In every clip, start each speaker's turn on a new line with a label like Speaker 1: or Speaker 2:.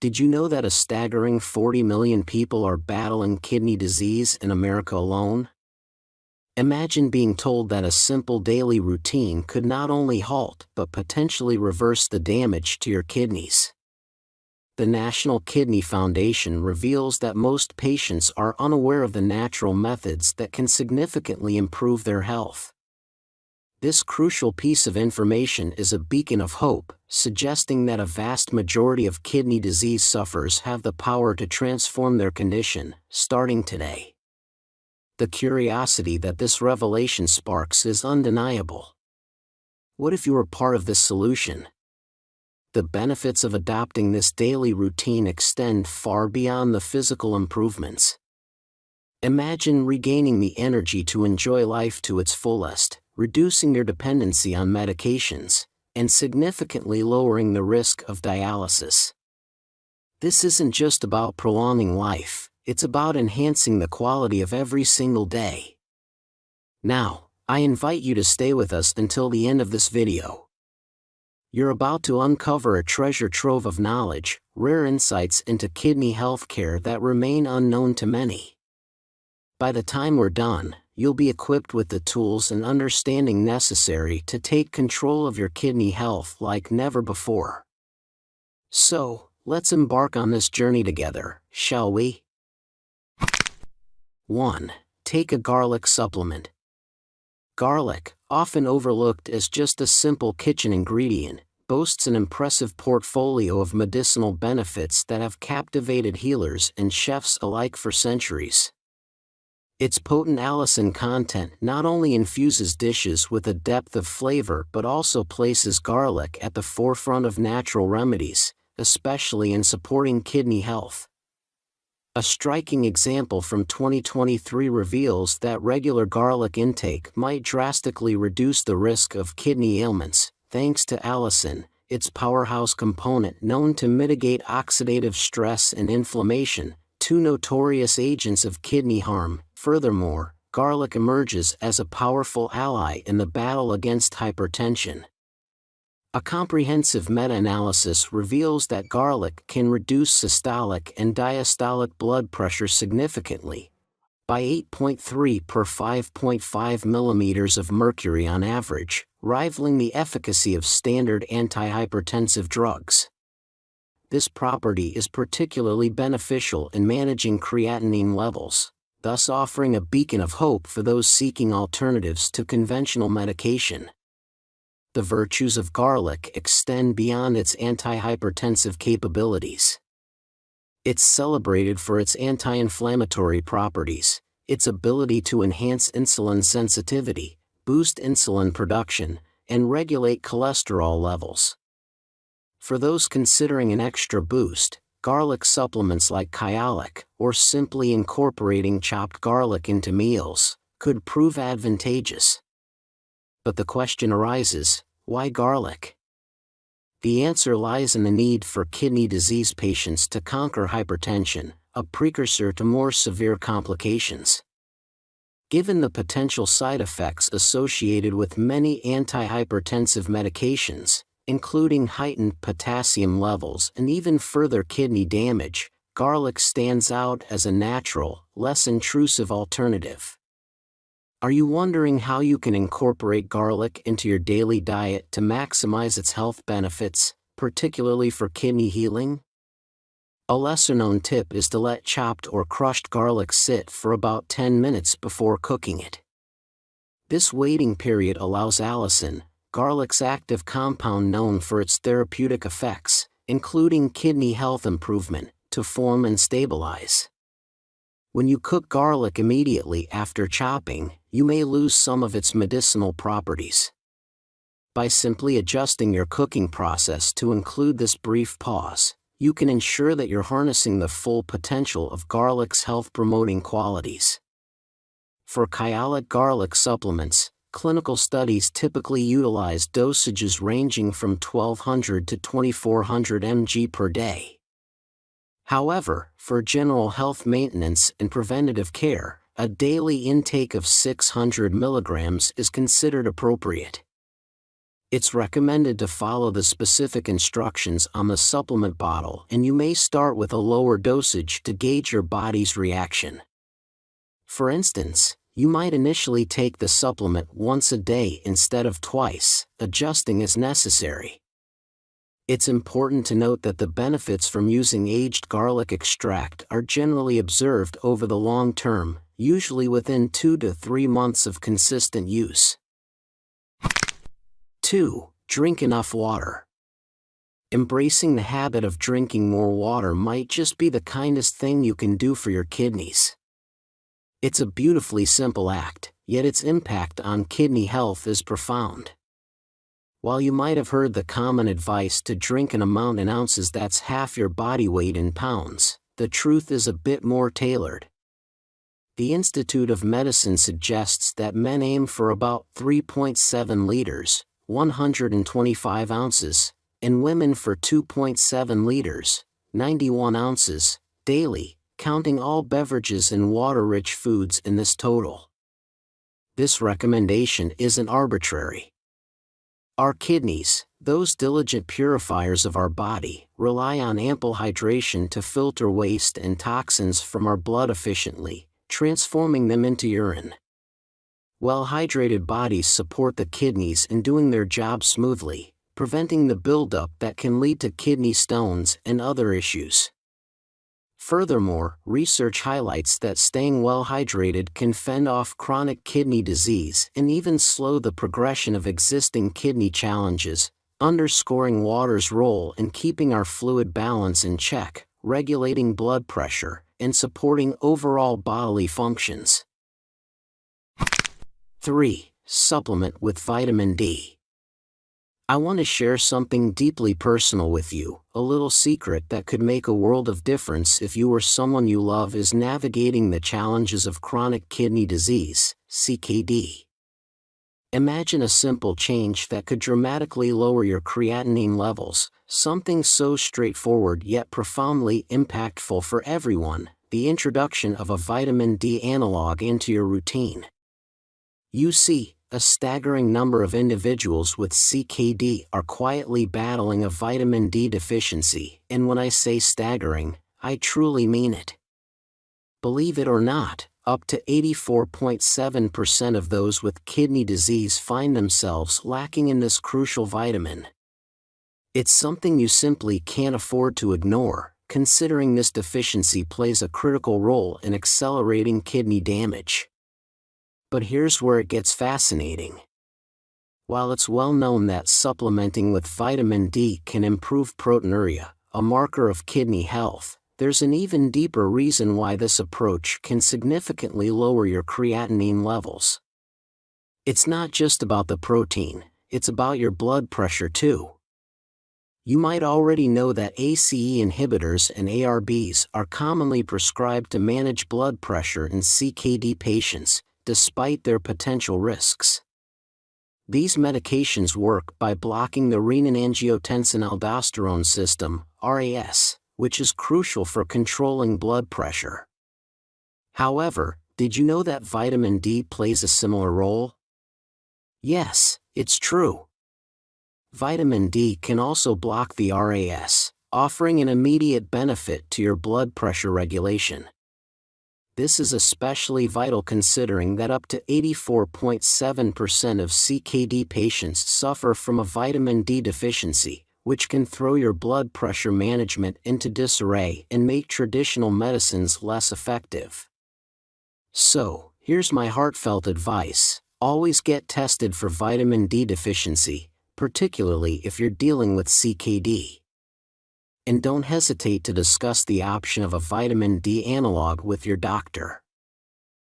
Speaker 1: Did you know that a staggering 40 million people are battling kidney disease in America alone? Imagine being told that a simple daily routine could not only halt but potentially reverse the damage to your kidneys. The National Kidney Foundation reveals that most patients are unaware of the natural methods that can significantly improve their health. This crucial piece of information is a beacon of hope, suggesting that a vast majority of kidney disease sufferers have the power to transform their condition, starting today. The curiosity that this revelation sparks is undeniable. What if you were part of this solution? The benefits of adopting this daily routine extend far beyond the physical improvements. Imagine regaining the energy to enjoy life to its fullest, reducing your dependency on medications, and significantly lowering the risk of dialysis. This isn't just about prolonging life, it's about enhancing the quality of every single day. Now, I invite you to stay with us until the end of this video. You're about to uncover a treasure trove of knowledge, rare insights into kidney health care that remain unknown to many. By the time we're done, you'll be equipped with the tools and understanding necessary to take control of your kidney health like never before. So, let's embark on this journey together, shall we? 1. Take a garlic supplement. Garlic, often overlooked as just a simple kitchen ingredient, boasts an impressive portfolio of medicinal benefits that have captivated healers and chefs alike for centuries. Its potent allicin content not only infuses dishes with a depth of flavor but also places garlic at the forefront of natural remedies, especially in supporting kidney health. A striking example from 2023 reveals that regular garlic intake might drastically reduce the risk of kidney ailments, thanks to allicin, its powerhouse component known to mitigate oxidative stress and inflammation, two notorious agents of kidney harm. Furthermore, garlic emerges as a powerful ally in the battle against hypertension. A comprehensive meta-analysis reveals that garlic can reduce systolic and diastolic blood pressure significantly, by 8.3 per 5.5 millimeters of mercury on average, rivaling the efficacy of standard antihypertensive drugs. This property is particularly beneficial in managing creatinine levels, thus offering a beacon of hope for those seeking alternatives to conventional medication. The virtues of garlic extend beyond its antihypertensive capabilities. It's celebrated for its anti-inflammatory properties, its ability to enhance insulin sensitivity, boost insulin production, and regulate cholesterol levels. For those considering an extra boost, garlic supplements like kyolic, or simply incorporating chopped garlic into meals, could prove advantageous. But the question arises, why garlic? The answer lies in the need for kidney disease patients to conquer hypertension, a precursor to more severe complications. Given the potential side effects associated with many antihypertensive medications, including heightened potassium levels and even further kidney damage, garlic stands out as a natural, less intrusive alternative. Are you wondering how you can incorporate garlic into your daily diet to maximize its health benefits, particularly for kidney healing? A lesser-known tip is to let chopped or crushed garlic sit for about 10 minutes before cooking it. This waiting period allows allicin, garlic's active compound known for its therapeutic effects, including kidney health improvement, to form and stabilize. When you cook garlic immediately after chopping, you may lose some of its medicinal properties. By simply adjusting your cooking process to include this brief pause, you can ensure that you're harnessing the full potential of garlic's health-promoting qualities. For kyolic garlic supplements, clinical studies typically utilize dosages ranging from 1200 to 2400 mg per day. However, for general health maintenance and preventative care, a daily intake of 600 milligrams is considered appropriate. It's recommended to follow the specific instructions on the supplement bottle, and you may start with a lower dosage to gauge your body's reaction. For instance, you might initially take the supplement once a day instead of twice, adjusting as necessary. It's important to note that the benefits from using aged garlic extract are generally observed over the long term, usually within 2 to 3 months of consistent use. 2. Drink enough water. Embracing the habit of drinking more water might just be the kindest thing you can do for your kidneys. It's a beautifully simple act, yet its impact on kidney health is profound. While you might have heard the common advice to drink an amount in ounces that's half your body weight in pounds, the truth is a bit more tailored. The Institute of Medicine suggests that men aim for about 3.7 liters, 125 ounces, and women for 2.7 liters, 91 ounces, daily, counting all beverages and water-rich foods in this total. This recommendation isn't arbitrary. Our kidneys, those diligent purifiers of our body, rely on ample hydration to filter waste and toxins from our blood efficiently, transforming them into urine. Well-hydrated bodies support the kidneys in doing their job smoothly, preventing the buildup that can lead to kidney stones and other issues. Furthermore, research highlights that staying well hydrated can fend off chronic kidney disease and even slow the progression of existing kidney challenges, underscoring water's role in keeping our fluid balance in check, regulating blood pressure, and supporting overall bodily functions. 3. Supplement with vitamin D. I want to share something deeply personal with you, a little secret that could make a world of difference if you or someone you love is navigating the challenges of chronic kidney disease, CKD. Imagine a simple change that could dramatically lower your creatinine levels, something so straightforward yet profoundly impactful for everyone: the introduction of a vitamin D analog into your routine. You see, a staggering number of individuals with CKD are quietly battling a vitamin D deficiency, and when I say staggering, I truly mean it. Believe it or not, up to 84.7% of those with kidney disease find themselves lacking in this crucial vitamin. It's something you simply can't afford to ignore, considering this deficiency plays a critical role in accelerating kidney damage. But here's where it gets fascinating. While it's well known that supplementing with vitamin D can improve proteinuria, a marker of kidney health, there's an even deeper reason why this approach can significantly lower your creatinine levels. It's not just about the protein, it's about your blood pressure too. You might already know that ACE inhibitors and ARBs are commonly prescribed to manage blood pressure in CKD patients, despite their potential risks. These medications work by blocking the renin-angiotensin-aldosterone system, RAS, which is crucial for controlling blood pressure. However, did you know that vitamin D plays a similar role? Yes, it's true. Vitamin D can also block the RAS, offering an immediate benefit to your blood pressure regulation. This is especially vital considering that up to 84.7% of CKD patients suffer from a vitamin D deficiency, which can throw your blood pressure management into disarray and make traditional medicines less effective. So, here's my heartfelt advice: always get tested for vitamin D deficiency, particularly if you're dealing with CKD. And don't hesitate to discuss the option of a vitamin D analog with your doctor.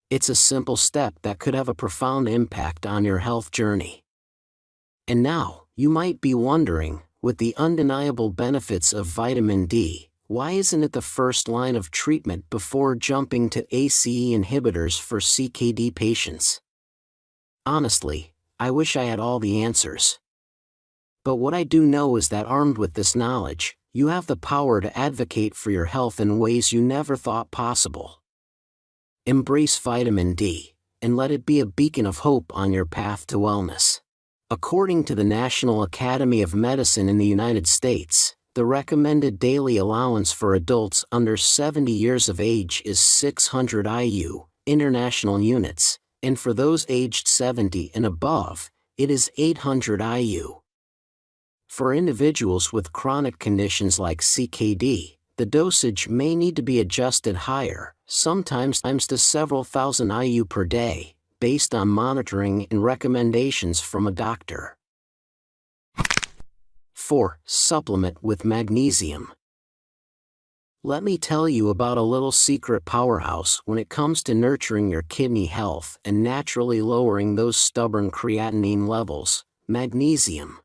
Speaker 1: It's a simple step that could have a profound impact on your health journey. And now, you might be wondering, with the undeniable benefits of vitamin D, why isn't it the first line of treatment before jumping to ACE inhibitors for CKD patients? Honestly, I wish I had all the answers. But what I do know is that armed with this knowledge, you have the power to advocate for your health in ways you never thought possible. Embrace vitamin D, and let it be a beacon of hope on your path to wellness. According to the National Academy of Medicine in the United States, the recommended daily allowance for adults under 70 years of age is 600 IU, international units, and for those aged 70 and above, it is 800 IU. For individuals with chronic conditions like CKD, the dosage may need to be adjusted higher, sometimes to several thousand IU per day, based on monitoring and recommendations from a doctor. 4. Supplement with magnesium. Let me tell you about a little secret powerhouse when it comes to nurturing your kidney health and naturally lowering those stubborn creatinine levels: magnesium.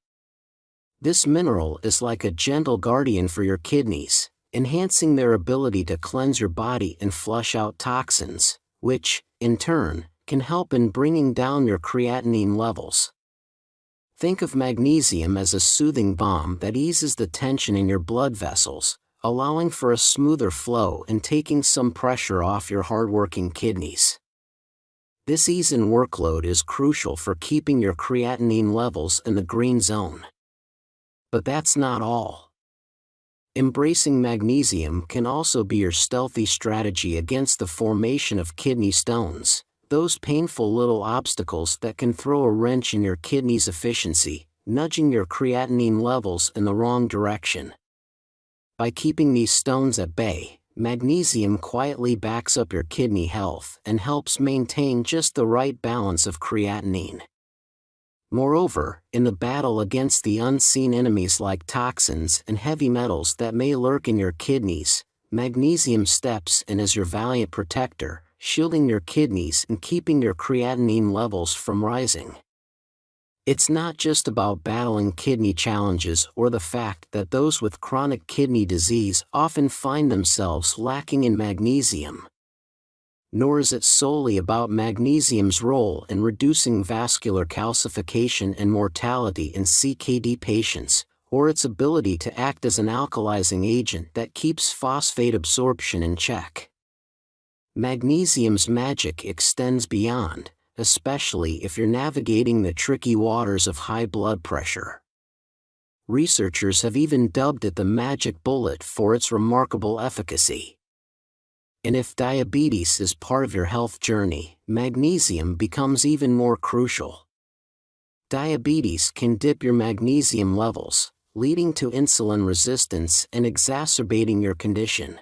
Speaker 1: This mineral is like a gentle guardian for your kidneys, enhancing their ability to cleanse your body and flush out toxins, which, in turn, can help in bringing down your creatinine levels. Think of magnesium as a soothing balm that eases the tension in your blood vessels, allowing for a smoother flow and taking some pressure off your hardworking kidneys. This ease in workload is crucial for keeping your creatinine levels in the green zone. But that's not all. Embracing magnesium can also be your stealthy strategy against the formation of kidney stones, those painful little obstacles that can throw a wrench in your kidney's efficiency, nudging your creatinine levels in the wrong direction. By keeping these stones at bay, magnesium quietly backs up your kidney health and helps maintain just the right balance of creatinine. Moreover, in the battle against the unseen enemies like toxins and heavy metals that may lurk in your kidneys, magnesium steps in as your valiant protector, shielding your kidneys and keeping your creatinine levels from rising. It's not just about battling kidney challenges or the fact that those with chronic kidney disease often find themselves lacking in magnesium. Nor is it solely about magnesium's role in reducing vascular calcification and mortality in CKD patients, or its ability to act as an alkalizing agent that keeps phosphate absorption in check. Magnesium's magic extends beyond, especially if you're navigating the tricky waters of high blood pressure. Researchers have even dubbed it the magic bullet for its remarkable efficacy. And if diabetes is part of your health journey, magnesium becomes even more crucial. Diabetes can dip your magnesium levels, leading to insulin resistance and exacerbating your condition.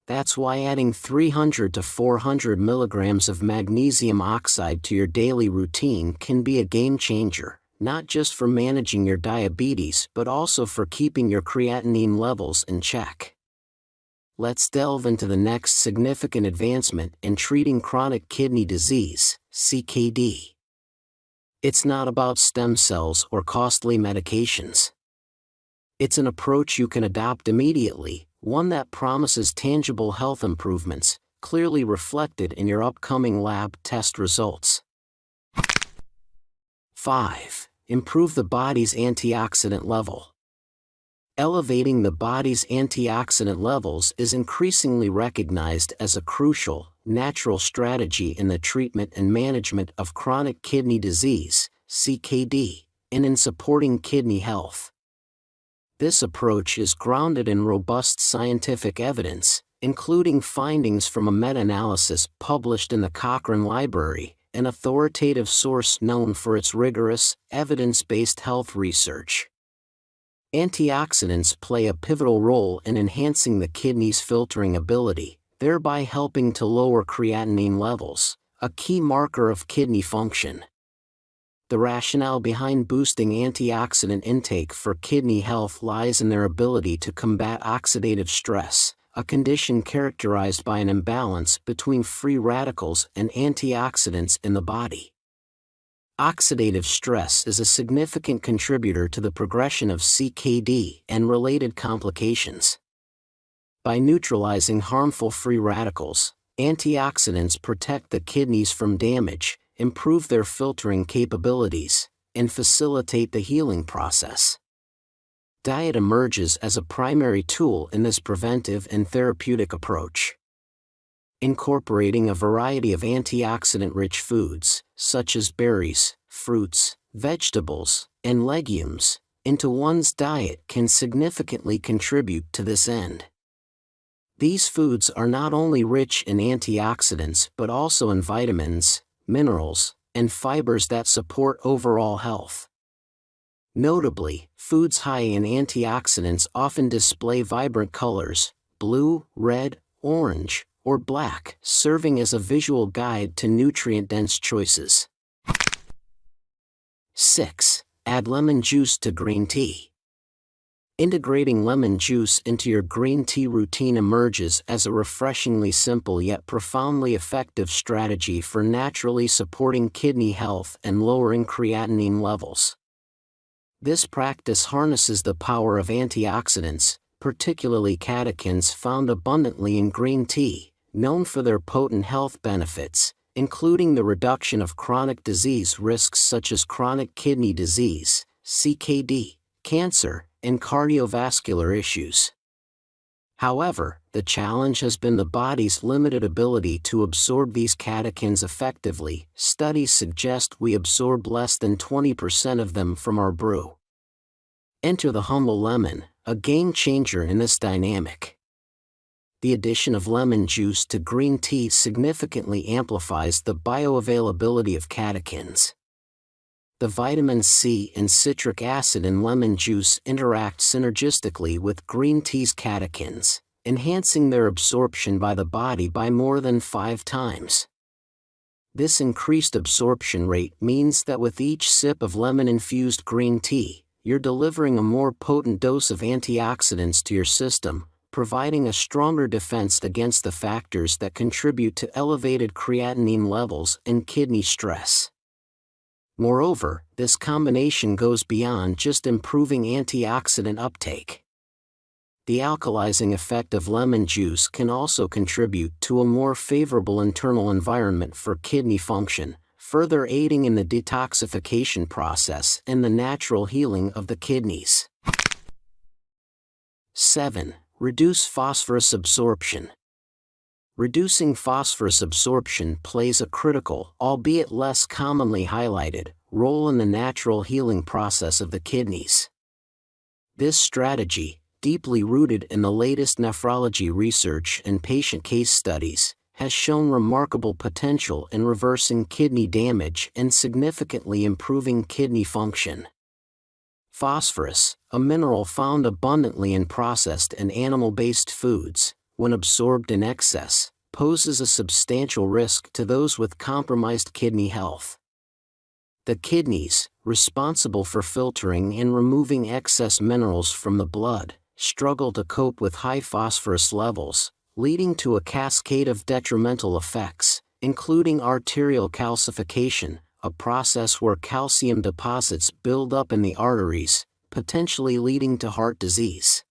Speaker 1: That's why adding 300 to 400 milligrams of magnesium oxide to your daily routine can be a game changer, not just for managing your diabetes but also for keeping your creatinine levels in check. Let's delve into the next significant advancement in treating chronic kidney disease, CKD. It's not about stem cells or costly medications. It's an approach you can adopt immediately, one that promises tangible health improvements, clearly reflected in your upcoming lab test results. 5. Improve the body's antioxidant level. Elevating the body's antioxidant levels is increasingly recognized as a crucial, natural strategy in the treatment and management of chronic kidney disease, CKD, and in supporting kidney health. This approach is grounded in robust scientific evidence, including findings from a meta-analysis published in the Cochrane Library, an authoritative source known for its rigorous, evidence-based health research. Antioxidants play a pivotal role in enhancing the kidney's filtering ability, thereby helping to lower creatinine levels, a key marker of kidney function. The rationale behind boosting antioxidant intake for kidney health lies in their ability to combat oxidative stress, a condition characterized by an imbalance between free radicals and antioxidants in the body. Oxidative stress is a significant contributor to the progression of CKD and related complications. By neutralizing harmful free radicals, antioxidants protect the kidneys from damage, improve their filtering capabilities, and facilitate the healing process. Diet emerges as a primary tool in this preventive and therapeutic approach. Incorporating a variety of antioxidant-rich foods, such as berries, fruits, vegetables, and legumes into one's diet can significantly contribute to this end. These foods are not only rich in antioxidants but also in vitamins, minerals, and fibers that support overall health. Notably, foods high in antioxidants often display vibrant colors, blue, red, orange, or black, serving as a visual guide to nutrient-dense choices. 6. Add lemon juice to green tea. Integrating lemon juice into your green tea routine emerges as a refreshingly simple yet profoundly effective strategy for naturally supporting kidney health and lowering creatinine levels. This practice harnesses the power of antioxidants, particularly catechins found abundantly in green tea, known for their potent health benefits, including the reduction of chronic disease risks such as chronic kidney disease, CKD, cancer, and cardiovascular issues. However, the challenge has been the body's limited ability to absorb these catechins effectively. Studies suggest we absorb less than 20% of them from our brew. Enter the humble lemon, a game changer in this dynamic. The addition of lemon juice to green tea significantly amplifies the bioavailability of catechins. The vitamin C and citric acid in lemon juice interact synergistically with green tea's catechins, enhancing their absorption by the body by more than 5 times. This increased absorption rate means that with each sip of lemon-infused green tea, you're delivering a more potent dose of antioxidants to your system, providing a stronger defense against the factors that contribute to elevated creatinine levels and kidney stress. Moreover, this combination goes beyond just improving antioxidant uptake. The alkalizing effect of lemon juice can also contribute to a more favorable internal environment for kidney function, further aiding in the detoxification process and the natural healing of the kidneys. 7. Reduce phosphorus absorption. Reducing phosphorus absorption plays a critical, albeit less commonly highlighted, role in the natural healing process of the kidneys. This strategy, deeply rooted in the latest nephrology research and patient case studies, has shown remarkable potential in reversing kidney damage and significantly improving kidney function. Phosphorus, a mineral found abundantly in processed and animal-based foods, when absorbed in excess, poses a substantial risk to those with compromised kidney health. The kidneys, responsible for filtering and removing excess minerals from the blood, struggle to cope with high phosphorus levels, leading to a cascade of detrimental effects, including arterial calcification, a process where calcium deposits build up in the arteries, potentially leading to heart disease.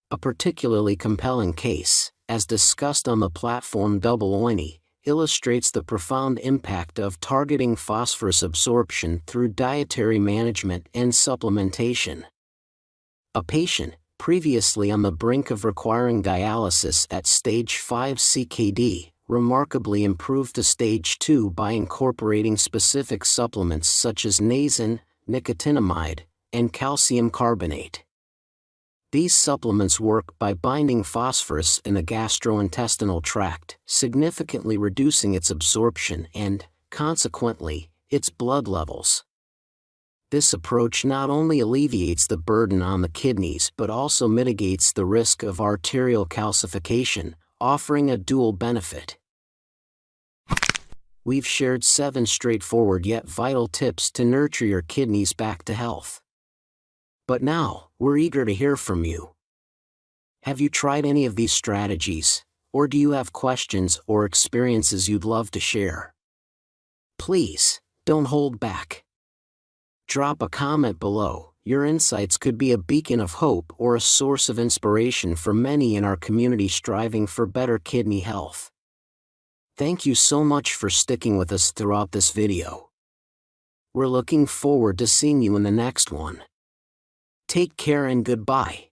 Speaker 1: A particularly compelling case, as discussed on the platform Double Oiny, illustrates the profound impact of targeting phosphorus absorption through dietary management and supplementation. A patient, previously on the brink of requiring dialysis at stage 5 CKD, remarkably improved to stage 2 by incorporating specific supplements such as niacin, nicotinamide, and calcium carbonate. These supplements work by binding phosphorus in the gastrointestinal tract, significantly reducing its absorption and, consequently, its blood levels. This approach not only alleviates the burden on the kidneys but also mitigates the risk of arterial calcification, offering a dual benefit. We've shared 7 straightforward yet vital tips to nurture your kidneys back to health. But now, we're eager to hear from you. Have you tried any of these strategies, or do you have questions or experiences you'd love to share? Please, don't hold back. Drop a comment below. Your insights could be a beacon of hope or a source of inspiration for many in our community striving for better kidney health. Thank you so much for sticking with us throughout this video. We're looking forward to seeing you in the next one. Take care and goodbye.